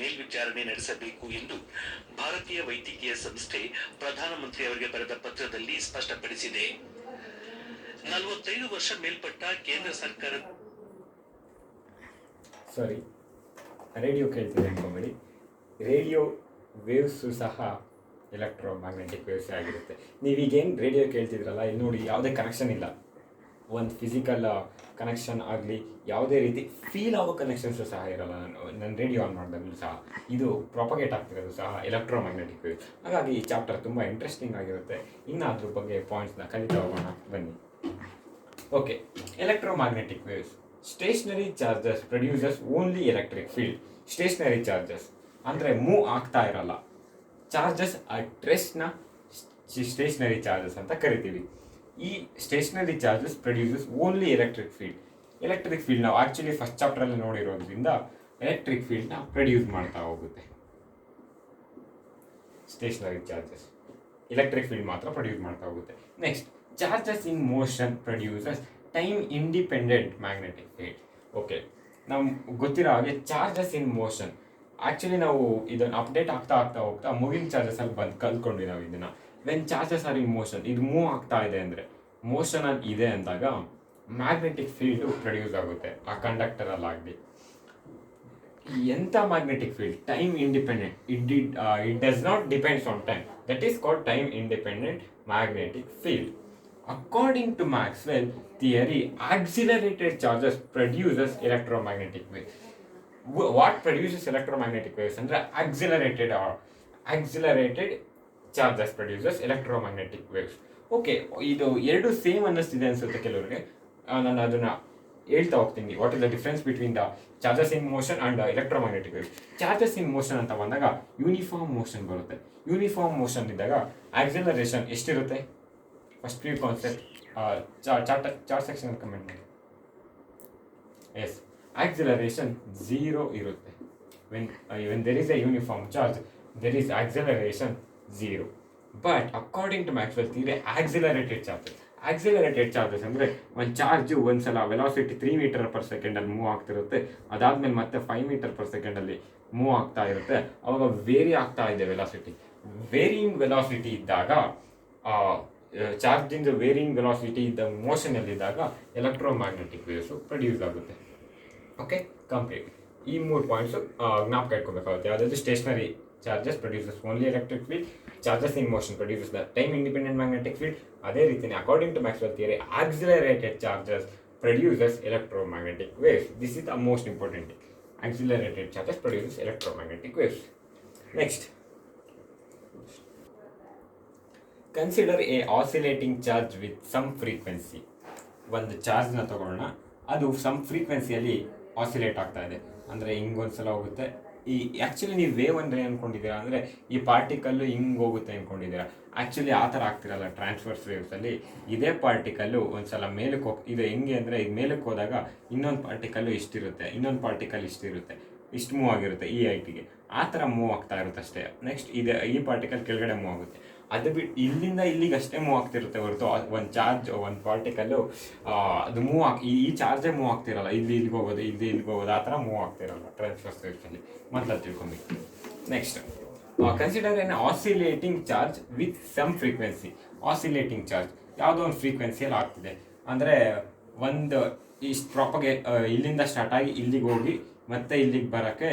ಮೇಲ್ವಿಚಾರಣೆ ನಡೆಸಬೇಕು ಎಂದು ಭಾರತೀಯ ವೈದ್ಯಕೀಯ ಸಂಸ್ಥೆ ಪ್ರಧಾನಮಂತ್ರಿಯವರಿಗೆ ಬರೆದ ಪತ್ರದಲ್ಲಿ ಸ್ಪಷ್ಟಪಡಿಸಿದೆ. 45 ವರ್ಷ ಮೇಲ್ಪಟ್ಟ ಕೇಂದ್ರ ಸರ್ಕಾರ ರೇಡಿಯೋ ಕೇಳ್ತಿದೆ ಅನ್ಕೊಂಬೇಡಿ. ರೇಡಿಯೋ ವೇವ್ಸು ಸಹ ಎಲೆಕ್ಟ್ರೋಮ್ಯಾಗ್ನೆಟಿಕ್ ವೇವ್ಸ್ ಆಗಿರುತ್ತೆ. ನೀವೀಗೇನು ರೇಡಿಯೋ ಕೇಳ್ತಿದ್ರಲ್ಲ, ಇಲ್ಲಿ ನೋಡಿ ಯಾವುದೇ ಕನೆಕ್ಷನ್ ಇಲ್ಲ. ಒಂದು ಫಿಸಿಕಲ್ ಕನೆಕ್ಷನ್ ಆಗಲಿ, ಯಾವುದೇ ರೀತಿ ಫೀಲ್ ಆಗೋ ಕನೆಕ್ಷನ್ಸು ಸಹ ಇರಲ್ಲ. ನಾನು ರೇಡಿಯೋ ಆನ್ ಮಾಡಿದಾಗಲೂ ಸಹ ಇದು ಪ್ರಾಪಗೇಟ್ ಆಗ್ತಿರೋದು ಸಹ ಎಲೆಕ್ಟ್ರೋಮ್ಯಾಗ್ನೆಟಿಕ್ ವೇವ್ಸ್. ಹಾಗಾಗಿ ಈ ಚಾಪ್ಟರ್ ತುಂಬ ಇಂಟ್ರೆಸ್ಟಿಂಗ್ ಆಗಿರುತ್ತೆ. ಇನ್ನು ಅದ್ರ ಬಗ್ಗೆ ಪಾಯಿಂಟ್ಸ್ನ ಕಲಿತಾ ಹೋಗೋಣ ಬನ್ನಿ. Okay, electromagnetic waves. Stationary charges produces only electric field. Stationary charges ಅಂದರೆ ಮೂವ್ ಆಗ್ತಾ ಇರಲ್ಲ. ಚಾರ್ಜಸ್ ಅಟ್ ರೆಸ್ಟ್ನ ಸ್ಟೇಷನರಿ ಚಾರ್ಜಸ್ ಅಂತ ಕರಿತೀವಿ. ಈ stationary charges produces only electric field. Electric field ನಾವು ಆ್ಯಕ್ಚುಲಿ ಫಸ್ಟ್ ಚಾಪ್ಟ್ರಲ್ಲಿ ನೋಡಿರೋದ್ರಿಂದ ಎಲೆಕ್ಟ್ರಿಕ್ ಫೀಲ್ಡ್ನ ಪ್ರೊಡ್ಯೂಸ್ ಮಾಡ್ತಾ ಹೋಗುತ್ತೆ. ಸ್ಟೇಷನರಿ ಚಾರ್ಜಸ್ ಎಲೆಕ್ಟ್ರಿಕ್ ಫೀಲ್ಡ್ ಮಾತ್ರ ಪ್ರೊಡ್ಯೂಸ್ ಮಾಡ್ತಾ ಹೋಗುತ್ತೆ. Next, charges in motion produces time independent magnetic field. Okay, ನಮ್ಗೆ ಗೊತ್ತಿರೋ ಹಾಗೆ ಚಾರ್ಜಸ್ ಇನ್ ಮೋಷನ್, ಆ್ಯಕ್ಚುಲಿ ನಾವು ಇದನ್ನು ಅಪ್ಡೇಟ್ ಆಗ್ತಾ ಹೋಗ್ತಾ ಮೂವಿಂಗ್ ಚಾರ್ಜಸ್ ಅಲ್ಲಿ ಕಲ್ತ್ಕೊಂಡ್ವಿ ನಾವು ಇದನ್ನು. When charges are in motion, ಇದು ಮೂವ್ ಆಗ್ತಾ ಇದೆ ಅಂದರೆ, ಮೋಷನಲ್ಲಿ ಇದೆ ಅಂದಾಗ ಮ್ಯಾಗ್ನೆಟಿಕ್ ಫೀಲ್ಡು ಪ್ರೊಡ್ಯೂಸ್ ಆಗುತ್ತೆ ಆ ಕಂಡಕ್ಟರಲ್ಲಾಗಲಿ. ಎಂಥ magnetic field? Time independent. It does not depends on time. That is called time independent magnetic field. According to Maxwell theory, accelerated charges produces electromagnetic waves. What produces electromagnetic waves ಅಂದರೆ accelerated charges produces electromagnetic waves. Okay, ಇದು ಎರಡು same ಅನ್ನಿಸ್ತಿದೆ ಅನಿಸುತ್ತೆ ಕೆಲವರಿಗೆ. ನಾನು ಅದನ್ನು ಹೇಳ್ತಾ ಹೋಗ್ತೀನಿ. What is the difference between the charges in motion and electromagnetic waves. Charges in motion ಅಂತ ಬಂದಾಗ ಯೂನಿಫಾರ್ಮ್ ಮೋಷನ್ ಬರುತ್ತೆ. ಯೂನಿಫಾರ್ಮ್ ಮೋಷನ್ ಇದ್ದಾಗ ಆಕ್ಸಿಲರೇಷನ್ ಎಷ್ಟಿರುತ್ತೆ? First pre concept chart section comment ಮಾಡಿ. ಎಸ್, ಆಕ್ಸಿಲರೇಷನ್ 0 ಇರುತ್ತೆ. When there is a uniform charge, there is acceleration 0. But according to Maxwell theory, accelerated charges ಅಂದರೆ ಒಂದು charge ಒಂದ್ಸಲ ವೆಲಾಸಿಟಿ 3 ಮೀಟರ್ ಪರ್ ಸೆಕೆಂಡಲ್ಲಿ move ಆಗ್ತಿರುತ್ತೆ, ಅದಾದಮೇಲೆ ಮತ್ತೆ 5 ಮೀಟರ್ ಪರ್ ಸೆಕೆಂಡಲ್ಲಿ ಮೂವ್ ಆಗ್ತಾ ಇರುತ್ತೆ. ಅವಾಗ ವೇರಿ ಆಗ್ತಾ ಇದೆ ವೆಲಾಸಿಟಿ. ವೇರಿಯಿಂಗ್ ವೆಲಾಸಿಟಿ ಇದ್ದಾಗ, ಚಾರ್ಜಿಂದ ವೇರಿಯಿಂಗ್ ವೆಲಾಸಿಟಿ ಇದ್ದ ಮೋಷನಲ್ಲಿದ್ದಾಗ ಎಲೆಕ್ಟ್ರೋಮ್ಯಾಗ್ನೆಟಿಕ್ ವೇವ್ಸು ಪ್ರೊಡ್ಯೂಸ್ ಆಗುತ್ತೆ. Okay, complete. ಈ 3 ಪಾಯಿಂಟ್ಸು ಜ್ಞಾಪಕ ಇಟ್ಕೋಬೇಕಾಗುತ್ತೆ. ಯಾವುದಾದ್ರು stationary charges produces only electric field, charges in motion produces the time independent magnetic field. ಅದೇ ರೀತಿಯೇ according to Maxwell theory, accelerated charges produces electromagnetic waves. This is the most important thing. Accelerated charges produces electromagnetic waves. Next, consider a oscillating charge with some frequency. ಒಂದು ಚಾರ್ಜ್ನ ತಗೊಳ್ಳೋಣ, ಅದು some ಫ್ರೀಕ್ವೆನ್ಸಿಯಲ್ಲಿ oscillate ಆಗ್ತಾ ಇದೆ. ಅಂದರೆ ಹಿಂಗೊಂದ್ಸಲ ಹೋಗುತ್ತೆ. ಆ್ಯಕ್ಚುಲಿ ನೀವು wave ಅಂದರೆ ಅಂದ್ಕೊಂಡಿದ್ದೀರಾ ಅಂದರೆ ಈ ಪಾರ್ಟಿಕಲ್ಲು ಹಿಂಗೆ ಹೋಗುತ್ತೆ ಅಂದ್ಕೊಂಡಿದ್ದೀರಾ. ಆ್ಯಕ್ಚುಲಿ ಆ ಥರ ಆಗ್ತಿರಲ್ಲ. ಟ್ರಾನ್ಸ್ವರ್ಸ್ ವೇವ್ಸಲ್ಲಿ ಇದೇ ಪಾರ್ಟಿಕಲ್ಲು ಒಂದ್ಸಲ ಮೇಲಕ್ಕೆ ಇದು ಹೆಂಗೆ ಅಂದರೆ, ಇದು ಮೇಲಕ್ಕೆ ಹೋದಾಗ ಇನ್ನೊಂದು ಪಾರ್ಟಿಕಲ್ಲು ಇಷ್ಟಿರುತ್ತೆ, ಇನ್ನೊಂದು ಪಾರ್ಟಿಕಲ್ ಇಷ್ಟಿರುತ್ತೆ, ಇಷ್ಟು ಮೂವ್ ಆಗಿರುತ್ತೆ ಈ ಹೈಟಿಗೆ. ಆ ಥರ ಮೂವ್ ಆಗ್ತಾ ಇರುತ್ತೆ ಅಷ್ಟೇ. ನೆಕ್ಸ್ಟ್ ಈ ಪಾರ್ಟಿಕಲ್ ಕೆಳಗಡೆ ಮೂವ್ ಆಗುತ್ತೆ. ಅದು ಬಿಟ್ಟು ಇಲ್ಲಿಂದ ಇಲ್ಲಿಗೆ ಅಷ್ಟೇ ಮೂವ್ ಆಗ್ತಿರುತ್ತೆ ಹೊರತು ಒಂದು ಚಾರ್ಜ್, ಒಂದು ಪಾರ್ಟಿಕಲ್ಲು ಅದು ಈ ಚಾರ್ಜೇ ಮೂವ್ ಆಗ್ತಿರಲ್ಲ. ಇಲ್ಲಿಗೆ ಹೋಗೋದು, ಇಲ್ಲಿಗೆ ಹೋಗೋದು, ಆ ಥರ ಮೂವ್ ಆಗ್ತಿರಲ್ಲ ಟ್ರಾನ್ಸ್ವರ್ಸ್ ವೇವ್ಸಲ್ಲಿ. ಮೊದಲು ತಿಳ್ಕೊಬೇಕು. Next, consider an oscillating charge with some frequency. Oscillating charge ಯಾವುದೋ ಒಂದು ಫ್ರೀಕ್ವೆನ್ಸಿಯಲ್ಲಿ ಆಗ್ತಿದೆ ಅಂದರೆ, ಒಂದು ಇಷ್ಟು ಪ್ರಾಪಗೆ ಇಲ್ಲಿಂದ ಸ್ಟಾರ್ಟ್ ಆಗಿ ಇಲ್ಲಿಗೆ ಹೋಗಿ ಮತ್ತೆ ಇಲ್ಲಿಗೆ ಬರೋಕ್ಕೆ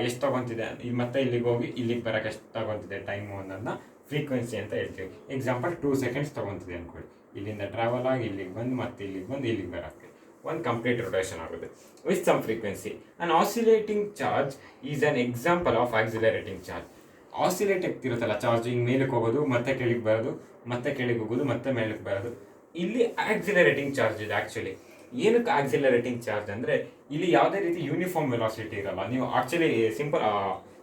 ಎಷ್ಟು ತೊಗೊತಿದೆ, ಮತ್ತೆ ಇಲ್ಲಿಗೆ ಹೋಗಿ ಇಲ್ಲಿಗೆ ಬರೋಕ್ಕೆ ಎಷ್ಟು ತೊಗೊತಿದೆ ಟೈಮು ಅನ್ನೋದನ್ನ ಫ್ರೀಕ್ವೆನ್ಸಿ ಅಂತ ಹೇಳ್ತೀವಿ. ಎಕ್ಸಾಂಪಲ್ 2 ಸೆಕೆಂಡ್ಸ್ ತೊಗೊತಿದೆ ಅಂದ್ಕೊಳ್ಳಿ. ಇಲ್ಲಿಂದ ಟ್ರಾವೆಲ್ ಆಗಿ ಇಲ್ಲಿಗೆ ಬಂದು ಮತ್ತೆ ಇಲ್ಲಿಗೆ ಬಂದು ಇಲ್ಲಿಗೆ ಬರೋಕ್ಕೆ ಒಂದು ಕಂಪ್ಲೀಟ್ ರೊಟೇಷನ್ ಆಗುತ್ತೆ with some frequency. And oscillating charge is an example of accelerating charge. Oscillate ಆಗ್ತಿರುತ್ತಲ್ಲ ಚಾರ್ಜ್, ಹಿಂಗೆ ಮೇಲಕ್ಕೆ ಹೋಗೋದು, ಮತ್ತೆ ಕೆಳಗೆ ಬರೋದು, ಮತ್ತೆ ಕೆಳಗೆ ಹೋಗೋದು, ಮತ್ತೆ ಮೇಲಕ್ಕೆ ಬರೋದು. ಇಲ್ಲಿ ಆಕ್ಸಿಲರೇಟಿಂಗ್ ಚಾರ್ಜ್ ಇದೆ. ಆ್ಯಕ್ಚುಲಿ ಏನಕ್ಕೆ ಆಕ್ಸಿಲರೇಟಿಂಗ್ ಚಾರ್ಜ್ ಅಂದರೆ, ಇಲ್ಲಿ ಯಾವುದೇ ರೀತಿ ಯೂನಿಫಾರ್ಮ್ ವೆಲಾಸಿಟಿ ಇರಲ್ಲ. ನೀವು ಆ್ಯಕ್ಚುಲಿ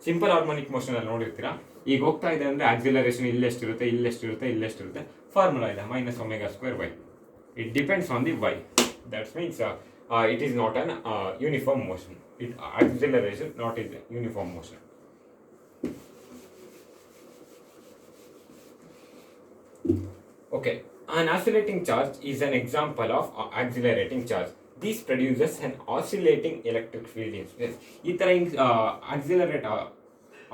ಸಿಂಪಲ್ ಹಾರ್ಮೋನಿಕ್ ಮೋಷನಲ್ಲಿ ನೋಡಿರ್ತೀರಾ. ಈಗ ಹೋಗ್ತಾ ಇದೆ ಅಂದರೆ ಆಕ್ಸಿಲರೇಷನ್ ಇಲ್ಲೆಷ್ಟಿರುತ್ತೆ, ಇಲ್ಲೆಷ್ಟಿರುತ್ತೆ. ಫಾರ್ಮುಲಾ ಇದೆ -ω²y. It depends on the y. That's means it is not an uniform motion. Acceleration not is uniform motion. Okay, an oscillating charge is an example of accelerating charge. This produces on oscillating electric field in space. ಈ ಥರ ಹಿಂಗೆ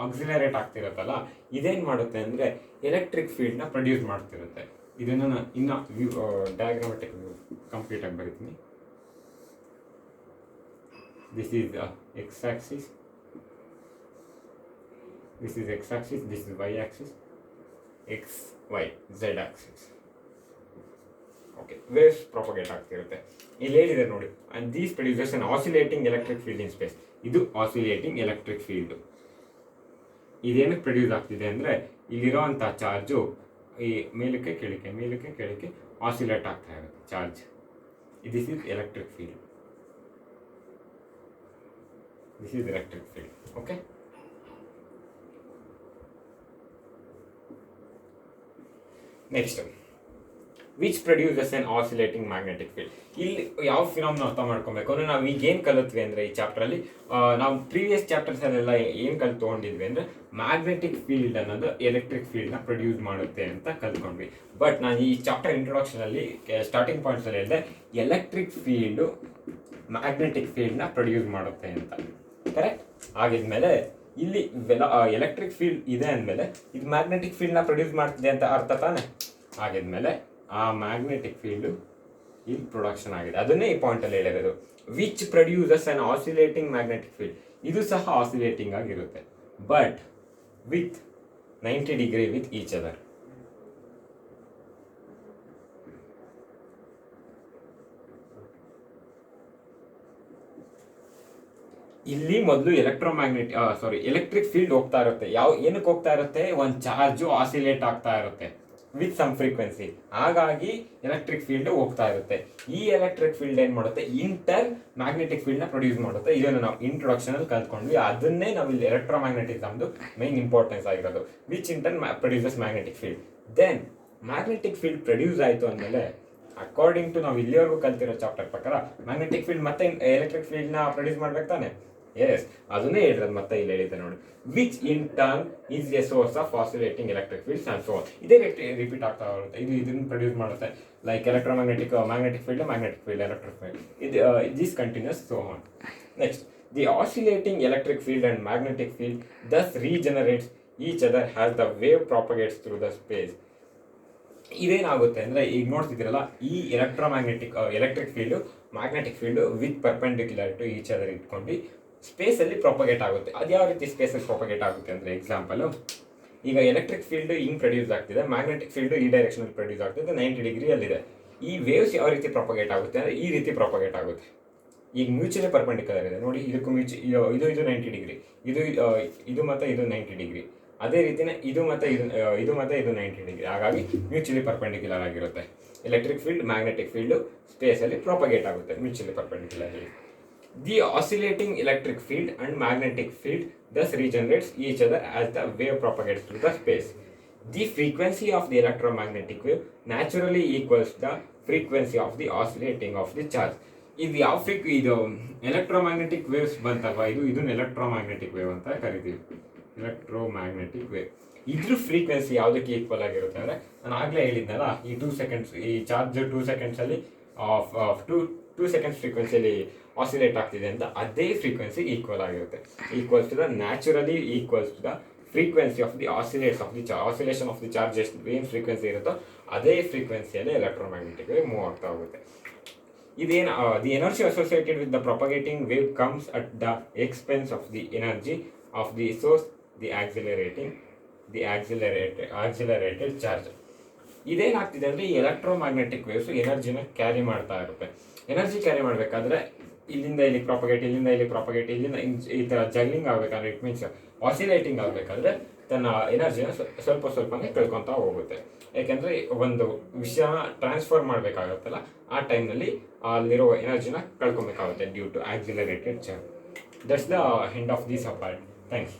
accelerate ಆಗ್ತಿರುತ್ತಲ್ಲ, ಇದೇನು ಮಾಡುತ್ತೆ ಅಂದರೆ electric ಫೀಲ್ಡ್ನ produce ಮಾಡ್ತಿರುತ್ತೆ. ಇದನ್ನು ನಾನು ಇನ್ನೂ ಡಯಾಗ್ರಾಮೆಟಿಕ್ ಕಂಪ್ಲೀಟಾಗಿ ಬರೀತೀನಿ. This is x axis, this is x axis, this is y axis, x y z axis. Okay, waves propagate ಆಗ್ತಿರುತ್ತೆ. ಇಲ್ಲಿ ಹೇಳಿದೆ ನೋಡಿ, and these produces an oscillating electric field in space. ಇದು ಆಸಿಲೇಟಿಂಗ್ ಎಲೆಕ್ಟ್ರಿಕ್ ಫೀಲ್ಡ್. ಇದೇನಕ್ಕೆ ಪ್ರೊಡ್ಯೂಸ್ ಆಗ್ತಿದೆ ಅಂದರೆ ಇಲ್ಲಿರೋವಂಥ charge ಈ ಮೇಲಕ್ಕೆ ಕೆಳಕ್ಕೆ ಆಸಿಲೇಟ್ ಆಗ್ತಾ ಇರುತ್ತೆ charge. This is electric field. This is electric field. Okay, next, which produces N oscillating magnetic field. ಇಲ್ಲಿ ಯಾವ ಫಿನಾಮಿನ ಅರ್ಥ ಮಾಡ್ಕೊಬೇಕು ಅಂದರೆ ನಾವು ಈಗ ಏನು ಕಲಿತ್ವಿ ಅಂದರೆ ಈ ಚಾಪ್ಟ್ರಲ್ಲಿ ನಾವು ಪ್ರೀವಿಯಸ್ ಚಾಪ್ಟರ್ಸಲ್ಲೆಲ್ಲ ಏನು ತೊಗೊಂಡಿದ್ವಿ ಅಂದರೆ ಮ್ಯಾಗ್ನೆಟಿಕ್ ಫೀಲ್ಡ್ ಅನ್ನೋದು ಎಲೆಕ್ಟ್ರಿಕ್ ಫೀಲ್ಡ್ನ ಪ್ರೊಡ್ಯೂಸ್ ಮಾಡುತ್ತೆ ಅಂತ ಕಲ್ತ್ಕೊಂಡ್ವಿ. ಬಟ್ ನಾನು ಈ ಚಾಪ್ಟರ್ ಇಂಟ್ರೊಡಕ್ಷನಲ್ಲಿ ಸ್ಟಾರ್ಟಿಂಗ್ ಪಾಯಿಂಟ್ಸಲ್ಲಿ ಹೇಳಿದೆ ಎಲೆಕ್ಟ್ರಿಕ್ ಫೀಲ್ಡು ಮ್ಯಾಗ್ನೆಟಿಕ್ ಫೀಲ್ಡ್ನ ಪ್ರೊಡ್ಯೂಸ್ ಮಾಡುತ್ತೆ ಅಂತ. ಕರೆಕ್ಟ್ ಆಗಿದ್ಮೇಲೆ ಇಲ್ಲಿ ಎಲೆಕ್ಟ್ರಿಕ್ ಫೀಲ್ಡ್ ಇದೆ ಅಂದಮೇಲೆ ಇದು ಮ್ಯಾಗ್ನೆಟಿಕ್ ಫೀಲ್ಡ್ನ ಪ್ರೊಡ್ಯೂಸ್ ಮಾಡ್ತಿದೆ ಅಂತ ಅರ್ಥ ತಾನೆ. ಆಗಿದ್ಮೇಲೆ ಆ ಮ್ಯಾಗ್ನೆಟಿಕ್ ಫೀಲ್ಡು ಇಲ್ಲಿ ಪ್ರೊಡಕ್ಷನ್ ಆಗಿದೆ, ಅದನ್ನೇ ಈ ಪಾಯಿಂಟಲ್ಲಿ ಹೇಳಿರೋದು. Which produces an oscillating magnetic field. ಇದು ಸಹ ಆಸಿಲೇಟಿಂಗ್ ಆಗಿರುತ್ತೆ, but with 90 degree with each other. ಇಲ್ಲಿ ಮೊದಲು ಎಲೆಕ್ಟ್ರಿಕ್ ಫೀಲ್ಡ್ ಹೋಗ್ತಾ ಇರುತ್ತೆ. ಏನಕ್ಕೆ ಹೋಗ್ತಾ ಇರುತ್ತೆ? ಒಂದು ಚಾರ್ಜು ಆಸಿಲೇಟ್ ಆಗ್ತಾ ಇರುತ್ತೆ ವಿತ್ ಸಮ್ ಫ್ರೀಕ್ವೆನ್ಸಿ, ಹಾಗಾಗಿ ಎಲೆಕ್ಟ್ರಿಕ್ ಫೀಲ್ಡ್ ಹೋಗ್ತಾ ಇರುತ್ತೆ. ಈ ಎಲೆಕ್ಟ್ರಿಕ್ ಫೀಲ್ಡ್ ಏನು ಮಾಡುತ್ತೆ? ಇಂಟರ್ ಮ್ಯಾಗ್ನೆಟಿಕ್ ಫೀಲ್ಡ್ನ ಪ್ರೊಡ್ಯೂಸ್ ಮಾಡುತ್ತೆ. ಇದನ್ನು ನಾವು ಇಂಟ್ರೊಡಕ್ಷನಲ್ಲಿ ಕಲ್ತ್ಕೊಂಡ್ವಿ, ಅದನ್ನೇ ನಾವು ಇಲ್ಲಿ ಎಲೆಕ್ಟ್ರೋಮ್ಯಾಗ್ನೆಟಿಸಮ್ದು ಮೈನ್ ಇಂಪಾರ್ಟೆನ್ಸ್ ಆಗಿರೋದು. Which in turn produces magnetic field. Then magnetic field produce ಆಯಿತು ಅಂದಮೇಲೆ ಅಕಾರ್ಡಿಂಗ್ ಟು ನಾವು ಇಲ್ಲಿವರೆಗೂ ಕಲ್ತಿರೋ ಚಾಪ್ಟರ್ ಪ್ರಕಾರ ಮ್ಯಾಗ್ನೆಟಿಕ್ ಫೀಲ್ಡ್ ಮತ್ತೆ ಎಲೆಕ್ಟ್ರಿಕ್ ಫೀಲ್ಡ್ನ ಪ್ರೊಡ್ಯೂಸ್ ಮಾಡ್ಬೇಕಾನೆ. ಎಸ್, ಅದನ್ನೇ ಹೇಳಿರೋದು ಮತ್ತೆ ಇಲ್ಲಿ ಹೇಳಿದ್ದೆ ನೋಡಿ. Which in turn is a source of oscillating electric fields and so on. ಇದೇ ರಿಪೀಟ್ ಆಗ್ತಾ ಬರುತ್ತೆ. ಇದನ್ನು ಪ್ರೊಡ್ಯೂಸ್ ಮಾಡುತ್ತೆ, like magnetic field, electric field. This continues so on. Next, the oscillating electric field and magnetic field thus regenerates each other has the wave propagates through the space. ಇದೇನಾಗುತ್ತೆ ಅಂದರೆ ಈಗ ನೋಡ್ತಿದ್ದೀರಲ್ಲ, ಈ electric field magnetic field with perpendicular to each other ಇಟ್ಕೊಂಡು ಸ್ಪೇಸಲ್ಲಿ propagate ಆಗುತ್ತೆ. ಅದು ಯಾವ ರೀತಿ ಸ್ಪೇಸಲ್ಲಿ ಪ್ರೊಪಗೇಟ್ ಆಗುತ್ತೆ ಅಂದರೆ, ಎಕ್ಸಾಂಪಲು, ಈಗ ಎಲೆಕ್ಟ್ರಿಕ್ ಫೀಲ್ಡ್ ಹಿಂಗೆ ಪ್ರೊಡ್ಯೂಸ್ ಆಗ್ತಿದೆ, ಮ್ಯಾಗ್ನೆಟಿಕ್ ಫೀಲ್ಡ್ ಈ ಡೈರೆಕ್ಷನಲ್ಲಿ ಪ್ರೊಡ್ಯೂಸ್ ಆಗ್ತಿದೆ, 90 ಡಿಗ್ರಿಯಲ್ಲಿದೆ. ಈ ವೇವ್ಸ್ ಯಾವ ರೀತಿ ಪ್ರೊಪಗೇಟ್ ಆಗುತ್ತೆ ಅಂದರೆ ಈ ರೀತಿ ಪ್ರೊಪಗೇಟ್ ಆಗುತ್ತೆ. ಈಗ ಮ್ಯೂಚುವಲಿ ಪರ್ಪೆಂಡಿಕ್ಯುಲರ್ ಇದೆ ನೋಡಿ, ಇದಕ್ಕೂ ಇದು 90 ಡಿಗ್ರಿ, ಇದು ಮತ್ತು ಇದು 90 ಡಿಗ್ರಿ. ಅದೇ ರೀತಿಯೇ ಇದು ಮತ್ತು ಇದು 90 ಡಿಗ್ರಿ. ಹಾಗಾಗಿ ಮ್ಯೂಚುವಲಿ ಪರ್ಪೆಂಡಿಕ್ಯುಲರ್ ಆಗಿರುತ್ತೆ. ಎಲೆಕ್ಟ್ರಿಕ್ ಫೀಲ್ಡ್, ಮ್ಯಾಗ್ನೆಟಿಕ್ ಫೀಲ್ಡು ಸ್ಪೇಸಲ್ಲಿ ಪ್ರೊಪಗೇಟ್ ಆಗುತ್ತೆ ಮ್ಯೂಚುವಲಿ ಪರ್ಪೆಂಡಿಕ್ಯುಲರ್ಲಿ. The oscillating electric field and magnetic field thus regenerates each other as the wave propagates through the space. The frequency of the electromagnetic wave naturally equals the frequency of the oscillating of the charge. ಇದು electromagnetic waves ಬಂತಲ್ವಾ, ಇದನ್ನ electromagnetic wave ಅಂತ ಕರಿತೀವಿ. Electromagnetic wave ಇದ್ರ frequency ಯಾವುದಕ್ಕೆ equal ಆಗಿರುತ್ತೆ ಅಂದರೆ, ನಾನು ಆಗಲೇ ಹೇಳಿದ್ನಲ್ಲ, ಈ 2 ಸೆಕೆಂಡ್ಸ್, ಈ ಚಾರ್ಜ್ 2 ಸೆಕೆಂಡ್ಸಲ್ಲಿ 2 ಸೆಕೆಂಡ್ಸ್ ಫ್ರೀಕ್ವೆನ್ಸಿಯಲ್ಲಿ ಆಸಿಲೇಟ್ ಆಗ್ತಿದೆ ಅಂತ, ಅದೇ ಫ್ರೀಕ್ವೆನ್ಸಿ ಈಕ್ವಲ್ ಆಗಿರುತ್ತೆ. Equals to the naturally equals to the frequency of the oscillation of the charge. ಎಷ್ಟು ಏನು ಫ್ರೀಕ್ವೆನ್ಸಿ ಇರುತ್ತೋ ಅದೇ ಫ್ರೀಕ್ವೆನ್ಸಿಯಲ್ಲಿ ಎಲೆಕ್ಟ್ರೋಮ್ಯಾಗ್ನೆಟಿಕ್ ವೇವ್ ಮೂವ್ ಆಗ್ತಾ ಹೋಗುತ್ತೆ. ಇದೇನು the energy associated with the propagating wave comes at the expense of the energy of the source, the accelerated charge. ಇದೇನಾಗ್ತಿದೆ ಅಂದರೆ ಈ ಎಲೆಕ್ಟ್ರೋಮ್ಯಾಗ್ನೆಟಿಕ್ ವೇವ್ಸ್ ಎನರ್ಜಿನ ಕ್ಯಾರಿ ಮಾಡ್ತಾ ಇರುತ್ತೆ. ಎನರ್ಜಿ ಕ್ಯಾರಿ ಮಾಡಬೇಕಾದ್ರೆ ಇಲ್ಲಿಂದ ಇಲ್ಲಿ ಪ್ರಾಪಗೇಟ್, ಇಲ್ಲಿಂದ ಈ ಥರ ಜಗ್ಲಿಂಗ್ ಆಗಬೇಕಾದ್ರೆ, ಇಟ್ ಮೀನ್ಸ್ ಆಸಿಲೇಟಿಂಗ್ ಆಗಬೇಕಾದ್ರೆ ತನ್ನ ಎನರ್ಜಿನ ಸ್ವಲ್ಪನೇ ಕಳ್ಕೊತಾ ಹೋಗುತ್ತೆ. ಯಾಕೆಂದರೆ ಒಂದು ವಿಷಯನ ಟ್ರಾನ್ಸ್ಫರ್ ಮಾಡಬೇಕಾಗುತ್ತಲ್ಲ, ಆ ಟೈಮ್ನಲ್ಲಿ ಅಲ್ಲಿರೋ ಎನರ್ಜಿನ ಕಳ್ಕೊಬೇಕಾಗುತ್ತೆ due to accelerated charge. That's the end of this part. Thanks.